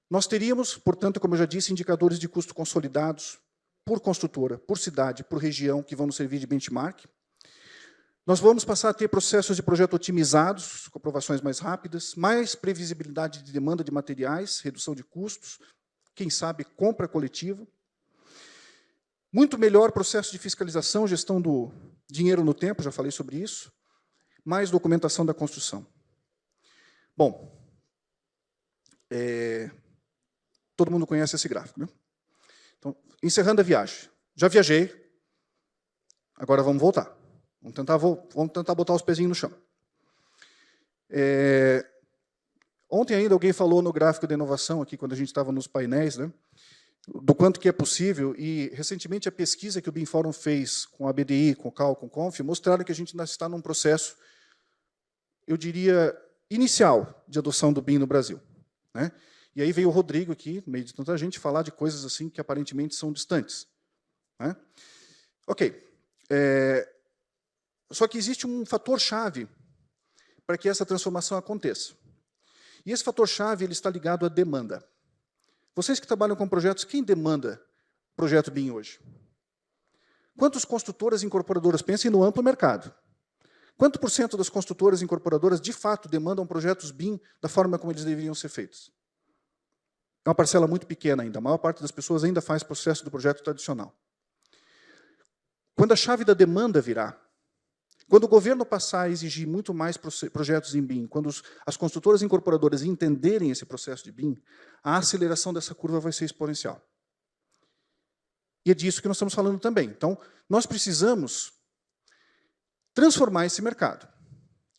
nós teríamos, portanto, como eu já disse, indicadores de custo consolidados por construtora, por cidade, por região, que vão nos servir de benchmark. Nós vamos passar a ter processos de projeto otimizados, com aprovações mais rápidas, mais previsibilidade de demanda de materiais, redução de custos, quem sabe compra coletiva. Muito melhor processo de fiscalização, gestão do dinheiro no tempo, já falei sobre isso, mais documentação da construção. Bom, todo mundo conhece esse gráfico, né? Então, encerrando a viagem. Já viajei, agora vamos voltar. Vamos tentar botar os pezinhos no chão. Ontem ainda alguém falou no gráfico de inovação, aqui quando a gente estava nos painéis, né, do quanto que é possível, e recentemente a pesquisa que o BIM Forum fez com a BDI, com o CAL, com o CONF, mostraram que a gente ainda está num processo, eu diria, inicial de adoção do BIM no Brasil, né? E aí veio o Rodrigo aqui, no meio de tanta gente, falar de coisas assim que aparentemente são distantes, né? Ok. Só que existe um fator-chave para que essa transformação aconteça. E esse fator-chave ele está ligado à demanda. Vocês que trabalham com projetos, quem demanda projeto BIM hoje? Quantas construtoras e incorporadoras? Pensem no amplo mercado. Quanto por cento das construtoras e incorporadoras, de fato, demandam projetos BIM da forma como eles deveriam ser feitos? É uma parcela muito pequena ainda. A maior parte das pessoas ainda faz processo do projeto tradicional. Quando a chave da demanda virar, quando o governo passar a exigir muito mais projetos em BIM, quando as construtoras e incorporadoras entenderem esse processo de BIM, a aceleração dessa curva vai ser exponencial. E é disso que nós estamos falando também. Então, nós precisamos transformar esse mercado.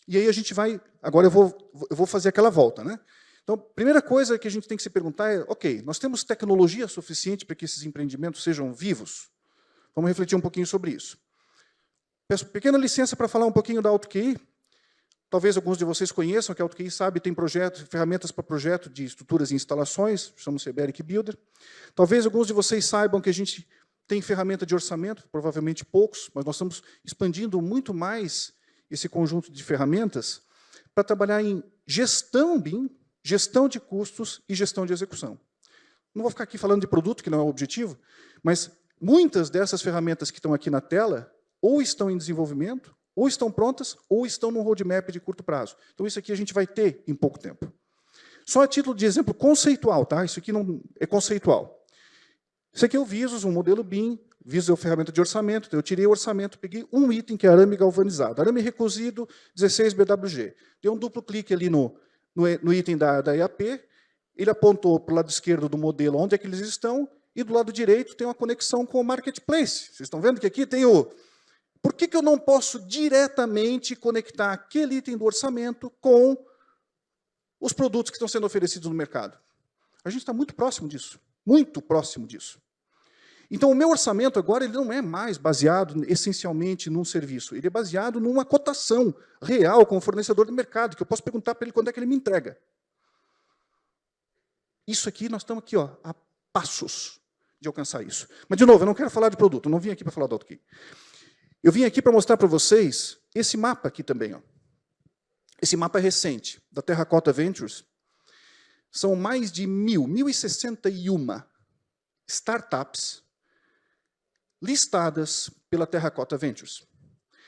E aí a gente vai... Agora eu vou fazer aquela volta, né? Então, a primeira coisa que a gente tem que se perguntar é, ok, nós temos tecnologia suficiente para que esses empreendimentos sejam vivos? Vamos refletir um pouquinho sobre isso. Peço pequena licença para falar um pouquinho da AutoQI. Talvez alguns de vocês conheçam, que a AutoQI sabe, tem ferramentas para projeto de estruturas e instalações, chamamos-se Iberic Builder. Talvez alguns de vocês saibam que a gente tem ferramenta de orçamento, provavelmente poucos, mas nós estamos expandindo muito mais esse conjunto de ferramentas para trabalhar em gestão BIM, gestão de custos e gestão de execução. Não vou ficar aqui falando de produto, que não é o objetivo, mas muitas dessas ferramentas que estão aqui na tela ou estão em desenvolvimento, ou estão prontas, ou estão no roadmap de curto prazo. Então, isso aqui a gente vai ter em pouco tempo. Só a título de exemplo conceitual, tá? Isso aqui não é conceitual. Isso aqui é o Visos, um modelo BIM. Visos é uma ferramenta de orçamento. Então eu tirei o orçamento, peguei um item que é arame galvanizado. Arame recozido, 16 BWG. Dei um duplo clique ali no item da EAP. Ele apontou para o lado esquerdo do modelo onde é que eles estão, e do lado direito tem uma conexão com o Marketplace. Vocês estão vendo que aqui tem o... Por que eu não posso diretamente conectar aquele item do orçamento com os produtos que estão sendo oferecidos no mercado? A gente está muito próximo disso. Muito próximo disso. Então, o meu orçamento agora ele não é mais baseado essencialmente num serviço. Ele é baseado numa cotação real com o fornecedor do mercado, que eu posso perguntar para ele quando é que ele me entrega. Isso aqui, nós estamos aqui, ó, a passos de alcançar isso. Mas, de novo, eu não quero falar de produto, eu não vim aqui para falar do AutoQI. Eu vim aqui para mostrar para vocês esse mapa aqui também. Ó. Esse mapa é recente, da Terracotta Ventures. São mais de 1.061 startups listadas pela Terracotta Ventures.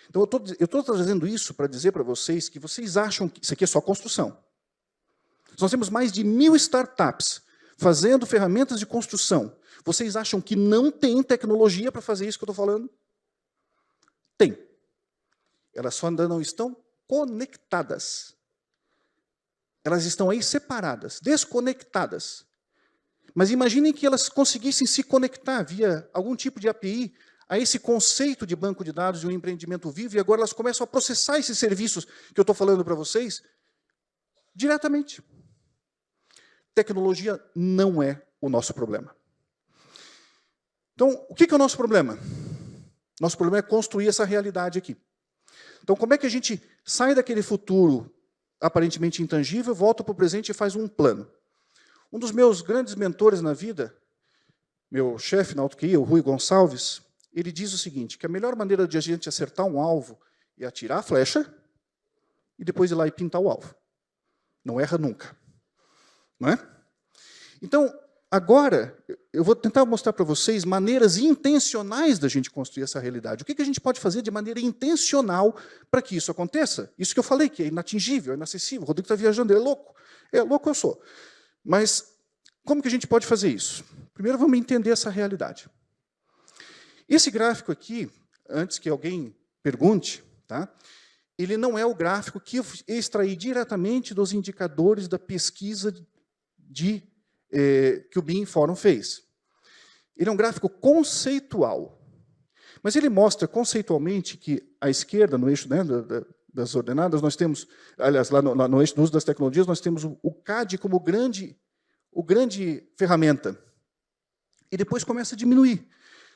Então, eu estou trazendo isso para dizer para vocês que vocês acham que isso aqui é só construção. Nós temos mais de 1.000 startups fazendo ferramentas de construção. Vocês acham que não tem tecnologia para fazer isso que eu estou falando? Tem. Elas só ainda não estão conectadas. Elas estão aí separadas, desconectadas. Mas imaginem que elas conseguissem se conectar via algum tipo de API a esse conceito de banco de dados de um empreendimento vivo, e agora elas começam a processar esses serviços que eu estou falando para vocês diretamente. Tecnologia não é o nosso problema. Então, o que é o nosso problema? Nosso problema é construir essa realidade aqui. Então, como é que a gente sai daquele futuro aparentemente intangível, volta para o presente e faz um plano? Um dos meus grandes mentores na vida, meu chefe na AutoQI, o Rui Gonçalves, ele diz o seguinte, que a melhor maneira de a gente acertar um alvo é atirar a flecha e depois ir lá e pintar o alvo. Não erra nunca. Não é? Então, agora, eu vou tentar mostrar para vocês maneiras intencionais da gente construir essa realidade. O que a gente pode fazer de maneira intencional para que isso aconteça? Isso que eu falei, que é inatingível, é inacessível. O Rodrigo está viajando, ele é louco. É louco eu sou. Mas como que a gente pode fazer isso? Primeiro, vamos entender essa realidade. Esse gráfico aqui, antes que alguém pergunte, tá? Ele não é o gráfico que eu extraí diretamente dos indicadores da pesquisa que o BIM Fórum fez. Ele é um gráfico conceitual, mas ele mostra conceitualmente que à esquerda, no eixo, né, das ordenadas, nós temos, aliás, lá no eixo do uso das tecnologias, nós temos o CAD como grande ferramenta. E depois começa a diminuir.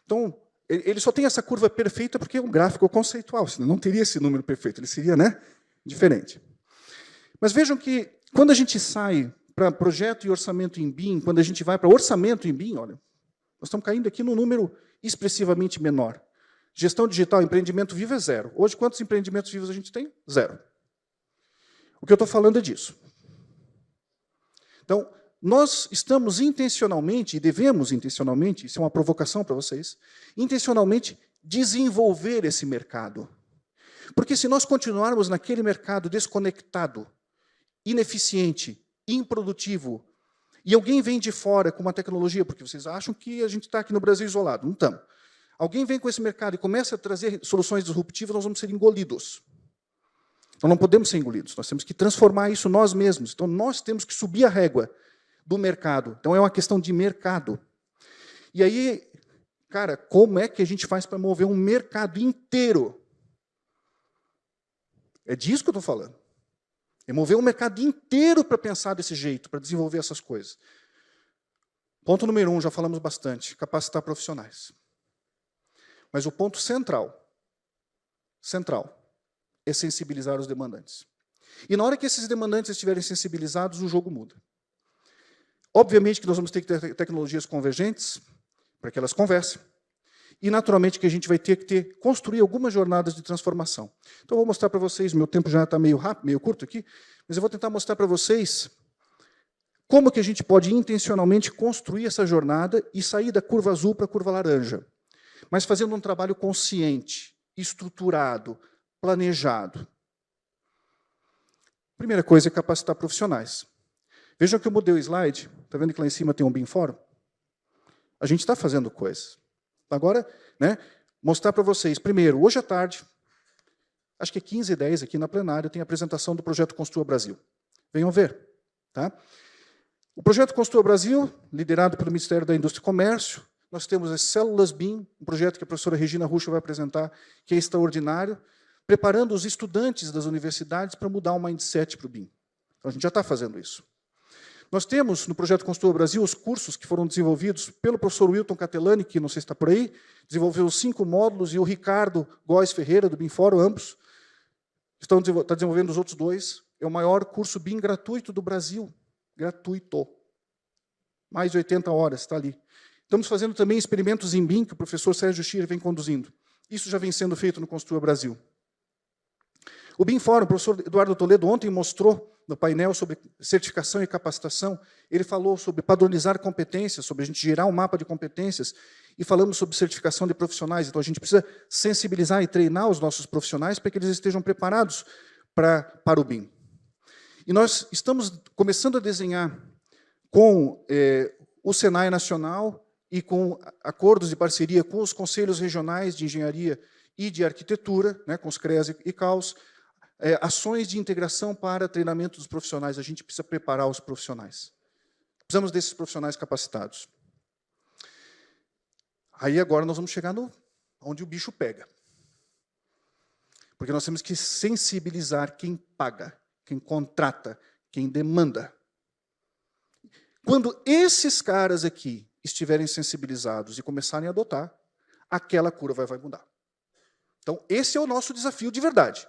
Então, ele só tem essa curva perfeita porque é um gráfico conceitual, senão não teria esse número perfeito, ele seria, né, diferente. Mas vejam que, quando a gente sai para projeto e orçamento em BIM, quando a gente vai para orçamento em BIM, olha, nós estamos caindo aqui num número expressivamente menor. Gestão digital, empreendimento vivo é 0. Hoje, quantos empreendimentos vivos a gente tem? 0. O que eu estou falando é disso. Então, nós estamos intencionalmente, e devemos intencionalmente, isso é uma provocação para vocês, intencionalmente desenvolver esse mercado. Porque se nós continuarmos naquele mercado desconectado, ineficiente, improdutivo, e alguém vem de fora com uma tecnologia, porque vocês acham que a gente está aqui no Brasil isolado, não estamos. Alguém vem com esse mercado e começa a trazer soluções disruptivas, nós vamos ser engolidos. Nós não podemos ser engolidos, nós temos que transformar isso nós mesmos. Então, nós temos que subir a régua do mercado. Então, é uma questão de mercado. E aí, cara, como é que a gente faz para mover um mercado inteiro? É disso que eu estou falando. É mover um mercado inteiro para pensar desse jeito, para desenvolver essas coisas. Ponto número 1, já falamos bastante, capacitar profissionais. Mas o ponto central, é sensibilizar os demandantes. E na hora que esses demandantes estiverem sensibilizados, o jogo muda. Obviamente que nós vamos ter que ter tecnologias convergentes, para que elas conversem. E, naturalmente, que a gente vai ter que construir algumas jornadas de transformação. Então, eu vou mostrar para vocês, meu tempo já está meio rápido, meio curto aqui, mas eu vou tentar mostrar para vocês como que a gente pode intencionalmente construir essa jornada e sair da curva azul para a curva laranja, mas fazendo um trabalho consciente, estruturado, planejado. Primeira coisa é capacitar profissionais. Vejam que eu mudei o slide, está vendo que lá em cima tem um BIM Fórum? A gente está fazendo coisas. Agora, né, mostrar para vocês, primeiro, hoje à tarde, acho que é 15h10 aqui na plenária, tem a apresentação do projeto Construa Brasil. Venham ver. Tá? O projeto Construa Brasil, liderado pelo Ministério da Indústria e Comércio, nós temos as células BIM, um projeto que a professora Regina Rucho vai apresentar, que é extraordinário, preparando os estudantes das universidades para mudar o mindset para o BIM. Então, a gente já está fazendo isso. Nós temos, no projeto Construa Brasil, os cursos que foram desenvolvidos pelo professor Wilton Catelani, que não sei se está por aí, desenvolveu os 5 módulos, e o Ricardo Góes Ferreira, do BIM Fórum, ambos, está desenvolvendo os outros 2. É o maior curso BIM gratuito do Brasil. Gratuito. Mais de 80 horas, está ali. Estamos fazendo também experimentos em BIM, que o professor Sérgio Schir vem conduzindo. Isso já vem sendo feito no Construa Brasil. O BIM Fórum, o professor Eduardo Toledo, ontem mostrou no painel sobre certificação e capacitação, ele falou sobre padronizar competências, sobre a gente gerar um mapa de competências, e falamos sobre certificação de profissionais. Então, a gente precisa sensibilizar e treinar os nossos profissionais para que eles estejam preparados para o BIM. E nós estamos começando a desenhar com o Senai Nacional e com acordos de parceria com os conselhos regionais de engenharia e de arquitetura, né, com os CREAS e CAUS, ações de integração para treinamento dos profissionais. A gente precisa preparar os profissionais. Precisamos desses profissionais capacitados. Aí agora nós vamos chegar onde o bicho pega. Porque nós temos que sensibilizar quem paga, quem contrata, quem demanda. Quando esses caras aqui estiverem sensibilizados e começarem a adotar, aquela curva vai mudar. Então, esse é o nosso desafio de verdade.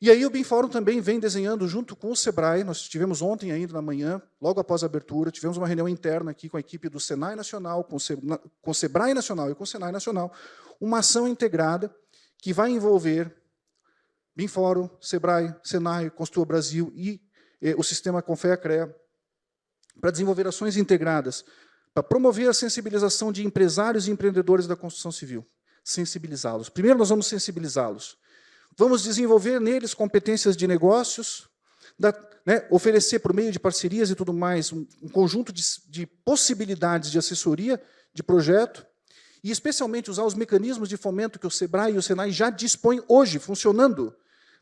E aí o BIMFórum também vem desenhando junto com o Sebrae, nós tivemos ontem ainda na manhã, logo após a abertura, tivemos uma reunião interna aqui com a equipe do Senai Nacional, com o Sebrae Nacional e com o Senai Nacional, uma ação integrada que vai envolver BIMFórum, Sebrae, Senai, Construa Brasil e o sistema Confea-CREA, para desenvolver ações integradas, para promover a sensibilização de empresários e empreendedores da construção civil. Sensibilizá-los. Primeiro, nós vamos sensibilizá-los. Vamos desenvolver neles competências de negócios, oferecer, por meio de parcerias e tudo mais, um conjunto de possibilidades de assessoria, de projeto, e especialmente usar os mecanismos de fomento que o Sebrae e o Senai já dispõem hoje, funcionando,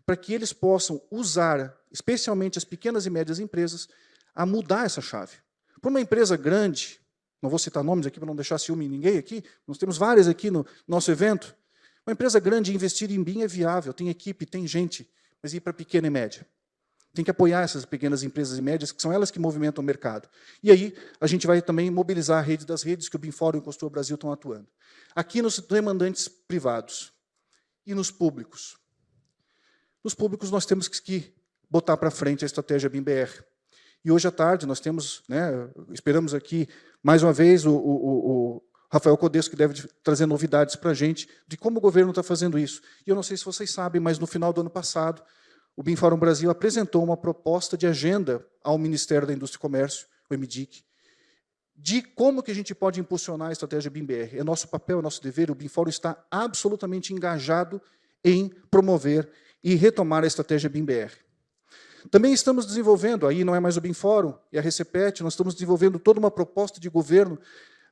para que eles possam usar, especialmente as pequenas e médias empresas, a mudar essa chave. Para uma empresa grande, não vou citar nomes aqui para não deixar ciúme em ninguém aqui, nós temos várias aqui no nosso evento, uma empresa grande investir em BIM é viável, tem equipe, tem gente, mas ir para pequena e média. Tem que apoiar essas pequenas empresas e médias, que são elas que movimentam o mercado. E aí, a gente vai também mobilizar a rede das redes que o BIMFórum e o Construa Brasil estão atuando. Aqui nos demandantes privados e nos públicos. Nos públicos, nós temos que botar para frente a estratégia BIM-BR. E hoje à tarde, nós temos, esperamos aqui, mais uma vez, o Rafael Codesco, que deve trazer novidades para a gente de como o governo está fazendo isso. E eu não sei se vocês sabem, mas no final do ano passado, o BIMFórum Brasil apresentou uma proposta de agenda ao Ministério da Indústria e Comércio, o MDIC, de como que a gente pode impulsionar a estratégia BIM-BR. É nosso papel, é nosso dever, o BIMFórum está absolutamente engajado em promover e retomar a estratégia BIM-BR. Também estamos desenvolvendo, aí não é mais o BIMFórum e a Recepet, nós estamos desenvolvendo toda uma proposta de governo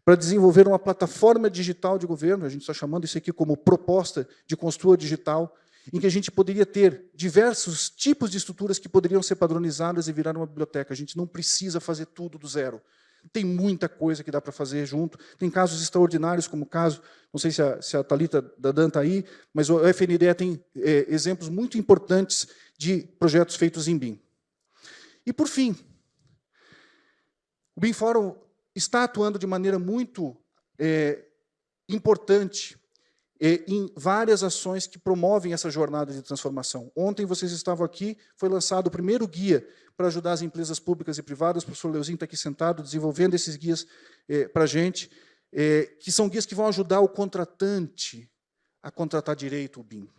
para desenvolver uma plataforma digital de governo, a gente está chamando isso aqui como proposta de Construa Digital, em que a gente poderia ter diversos tipos de estruturas que poderiam ser padronizadas e virar uma biblioteca. A gente não precisa fazer tudo do zero. Tem muita coisa que dá para fazer junto. Tem casos extraordinários, como o caso, não sei se a Thalita Dadan está aí, mas o FNDE tem exemplos muito importantes de projetos feitos em BIM. E, por fim, o BIMFórum está atuando de maneira muito importante em várias ações que promovem essa jornada de transformação. Ontem vocês estavam aqui, foi lançado o primeiro guia para ajudar as empresas públicas e privadas, o professor Leuzinho está aqui sentado, desenvolvendo esses guias para a gente, que são guias que vão ajudar o contratante a contratar direito o BIM.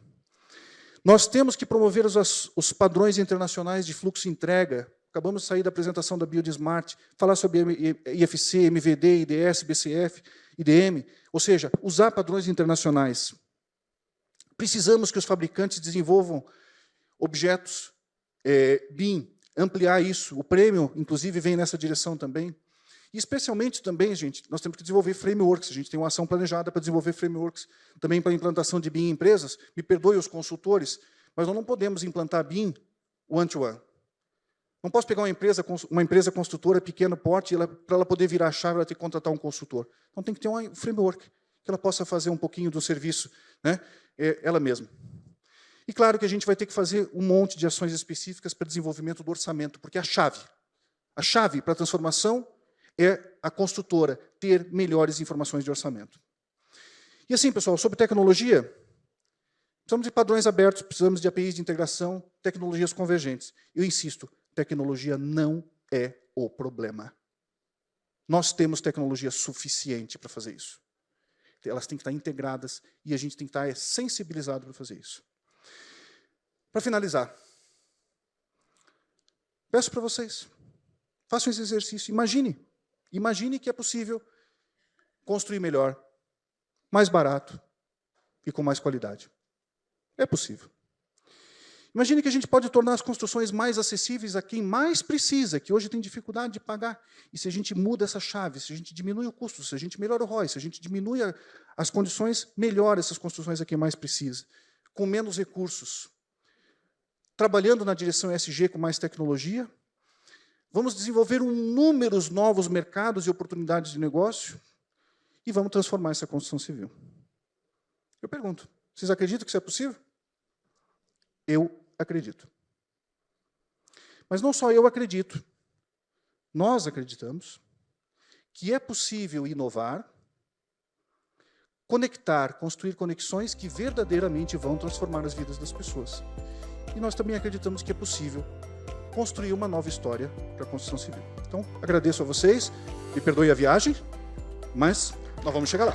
Nós temos que promover os padrões internacionais de fluxo e entrega. Acabamos de sair da apresentação da BuildSmart, falar sobre IFC, MVD, IDS, BCF, IDM, ou seja, usar padrões internacionais. Precisamos que os fabricantes desenvolvam objetos BIM, ampliar isso. O prêmio, inclusive, vem nessa direção também. E, especialmente, também, gente, nós temos que desenvolver frameworks. A gente tem uma ação planejada para desenvolver frameworks também para a implantação de BIM em empresas. Me perdoe os consultores, mas nós não podemos implantar BIM one-to-one. Não posso pegar uma empresa construtora, pequeno porte, para ela poder virar a chave, ela ter que contratar um consultor. Então, tem que ter um framework, que ela possa fazer um pouquinho do serviço, ela mesma. E, claro, que a gente vai ter que fazer um monte de ações específicas para desenvolvimento do orçamento, porque a chave para a transformação é a construtora ter melhores informações de orçamento. E assim, pessoal, sobre tecnologia, precisamos de padrões abertos, precisamos de APIs de integração, tecnologias convergentes. Eu insisto, tecnologia não é o problema. Nós temos tecnologia suficiente para fazer isso. Elas têm que estar integradas e a gente tem que estar sensibilizado para fazer isso. Para finalizar, peço para vocês, façam esse exercício. Imagine que é possível construir melhor, mais barato e com mais qualidade. É possível. Imagine que a gente pode tornar as construções mais acessíveis a quem mais precisa, que hoje tem dificuldade de pagar. E se a gente muda essa chave, se a gente diminui o custo, se a gente melhora o ROI, se a gente diminui as condições, melhora essas construções a quem mais precisa, com menos recursos. Trabalhando na direção ESG com mais tecnologia, vamos desenvolver inúmeros novos mercados e oportunidades de negócio e vamos transformar essa construção civil. Eu pergunto, vocês acreditam que isso é possível? Eu acredito. Mas não só eu acredito, nós acreditamos que é possível inovar, conectar, construir conexões que verdadeiramente vão transformar as vidas das pessoas. e nós também acreditamos que é possível construir uma nova história para a construção civil. Então, agradeço a vocês, me perdoe a viagem, mas nós vamos chegar lá.